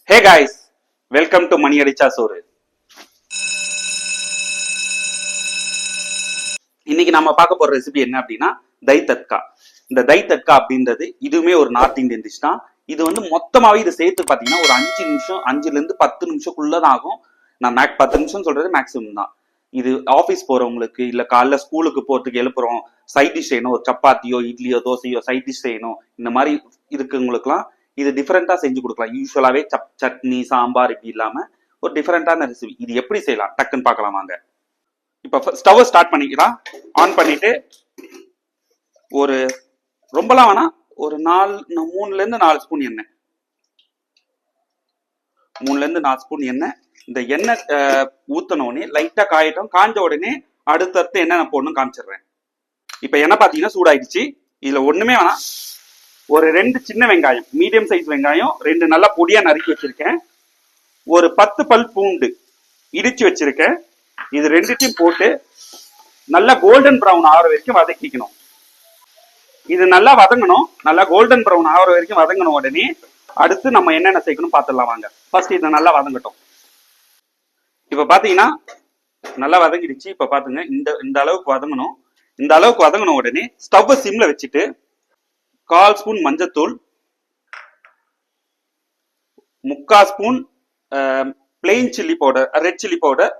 Hey guys, welcome to மணி அடிச்சா சோறு. இன்னைக்கு நம்ம பார்க்க போற ரெசிபி என்ன அப்படின்னா தை தட்கா. இந்த தை தட்கா அப்படின்றது இதுவுமே ஒரு நார்த் இந்தியன் டிஷ் தான். இது வந்து மொத்தமாவே இது சேர்த்து பார்த்தீங்கன்னா ஒரு 5 நிமிஷம் 5ல இருந்து 10 நிமிஷக்குள்ளதான் ஆகும். நான் 10 நிமிஷம் சொல்றது மேக்ஸிமம் தான். இது ஆஃபீஸ் போறவங்களுக்கு இல்ல காலைல ஸ்கூலுக்கு போறதுக்கு எழுப்புறோம், சைட் டிஷ் செய்யணும், ஒரு சப்பாத்தியோ இட்லியோ தோசையோ சைட் டிஷ் செய்யணும், இந்த மாதிரி இருக்குங்களுக்குலாம் இது டிஃபரெண்டா செஞ்சு கொடுக்கலாம். யூஸ்வலாவே சட்னி சாம்பார் இப்படி இல்லாம ஒரு டிஃபரெண்டான ரெசிபி. இது எப்படி செய்யலாம் டக்குன்னு பார்க்கலாம் வாங்க. இப்ப ஸ்டவ் ஸ்டார்ட் பண்ணிக்கலாம். ஆன் பண்ணிட்டு ஒரு ரொம்பலாம் வேணா ஒரு 3ல இருந்து 4 ஸ்பூன் எண்ணெய், 3ல இருந்து 4 ஸ்பூன் எண்ணெய். இந்த எண்ணெய் ஊத்தின உடனே லைட்டா காயட்டும். காஞ்ச உடனே அடுத்தடுத்து என்னென்ன போடணும் காமிச்சிடுறேன். இப்ப எண்ணெய் பாத்தீங்கன்னா சூடாயிடுச்சு. இதுல ஒண்ணுமே வேணாம், ஒரு 2 சின்ன வெங்காயம், மீடியம் சைஸ் வெங்காயம் 2 நல்லா பொடியா நறுக்கி வச்சிருக்கேன். ஒரு 10 பல் பூண்டு இடிச்சு வச்சிருக்கேன். இது ரெண்டுத்தையும் போட்டு நல்லா கோல்டன் ப்ரௌன் ஆகிற வரைக்கும் வதக்கிக்கணும். இது நல்லா வதங்கணும். நல்லா கோல்டன் ப்ரௌன் ஆகிற வரைக்கும் வதங்கணும். உடனே அடுத்து நம்ம என்னென்ன சேர்க்கணும் பார்த்துடலாம் வாங்க. ஃபர்ஸ்ட் இதை நல்லா வதங்கட்டும். இப்ப பாத்தீங்கன்னா நல்லா வதங்கிடுச்சு. இப்ப பாத்துங்க, இந்த அளவுக்கு வதங்கணும். இந்த அளவுக்கு வதங்கணும். உடனே ஸ்டவ் சிம்ல வச்சுட்டு 1/4 ஸ்பூன் மஞ்சத்தூள், 3/4 spoon plain chilli powder, red chilli powder,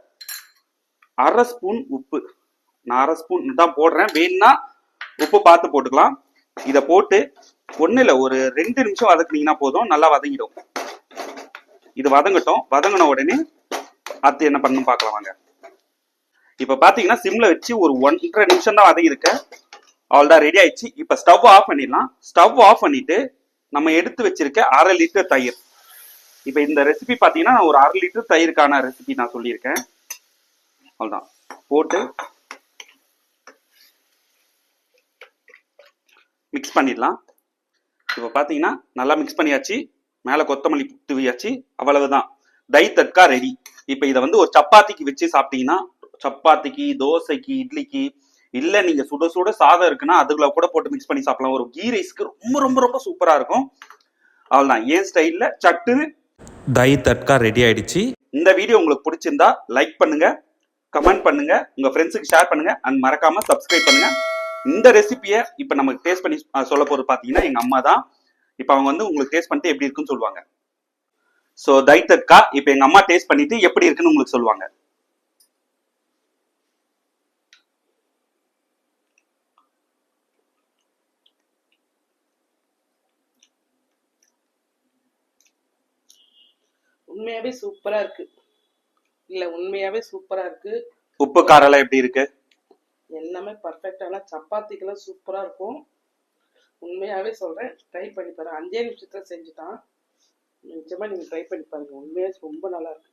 1/2 spoon உப்பு. நான் 1/2 ஸ்பூன் தான் போடுறேன், வேணும்னா உப்பு பார்த்து போட்டுக்கலாம். இதை போட்டு ஒண்ணு இல்ல ஒரு 2 நிமிஷம் வதக்குனீங்கன்னா போதும், நல்லா வதங்கிடும். இது வதங்கட்டும். வதங்கின உடனே அடுத்து என்ன பண்ணணும் பார்க்கலாம் வாங்க. இப்ப பாத்தீங்கன்னா சிம்ல வச்சு ஒரு 1.5 நிமிஷம் தான் வதங்கிருக்கேன். அவ்வளோதான், ரெடி ஆயிடுச்சு. இப்ப ஸ்டவ் ஆஃப் பண்ணிடலாம். ஸ்டவ் ஆஃப் பண்ணிட்டு நம்ம எடுத்து வச்சிருக்க 1/2 லிட்டர் தயிர். இப்ப இந்த ரெசிபி பாத்தீங்கன்னா ஒரு 1/2 லிட்டர் தயிருக்கான ரெசிபி நான் சொல்லியிருக்கேன். அவ்வளவுதான், போட்டு மிக்ஸ் பண்ணிடலாம். இப்ப பாத்தீங்கன்னா நல்லா மிக்ஸ் பண்ணியாச்சு. மேல கொத்தமல்லி தூவியாச்சு. அவ்வளவுதான், தை தட்கா ரெடி. இப்ப இதை வந்து ஒரு சப்பாத்திக்கு வச்சு சாப்பிட்டீங்கன்னா, சப்பாத்திக்கு, தோசைக்கு, இட்லிக்கு, இல்ல நீங்க சுட சுட சாதம் இருக்குன்னா அதுக்குள்ள கூட போட்டு மிக்ஸ் பண்ணி சாப்பிடலாம். ஒரு கீ ரைஸ்க்கு ரொம்ப ரொம்ப ரொம்ப சூப்பரா இருக்கும். அவ்வளவுதான், ஏன் ஸ்டைல்ல சட்டு தை தட்கா ரெடி ஆயிடுச்சு. இந்த வீடியோ உங்களுக்கு பிடிச்சிருந்தா லைக் பண்ணுங்க, கமெண்ட் பண்ணுங்க, உங்க ஃப்ரெண்ட்ஸுக்கு ஷேர் பண்ணுங்க, அண்ட் மறக்காம சப்ஸ்கிரைப் பண்ணுங்க. இந்த ரெசிபியை இப்ப நமக்கு டேஸ்ட் பண்ணி சொல்ல போறது பாத்தீங்கன்னா எங்க அம்மா தான். இப்ப அவங்க வந்து உங்களுக்கு டேஸ்ட் பண்ணிட்டு எப்படி இருக்குன்னு சொல்லுவாங்க. சோ தை தட்கா இப்ப எங்க அம்மா டேஸ்ட் பண்ணிட்டு எப்படி இருக்குன்னு உங்களுக்கு சொல்லுவாங்க. உண்மையாவே சூப்பரா இருக்கு. இல்ல உண்மையாவே சூப்பரா இருக்கு. உப்பு காரெல்லாம் எப்படி இருக்கு? எல்லாமே பர்ஃபெக்டான, சப்பாத்திக்கெல்லாம் சூப்பரா இருக்கும். உண்மையாவே சொல்றேன், ட்ரை பண்ணி பாருங்க. 5 நிமிஷத்துல செஞ்சுட்டான். நிஜமா நீங்க ட்ரை பண்ணி பாருங்க, உண்மையாவே ரொம்ப நல்லா இருக்கு.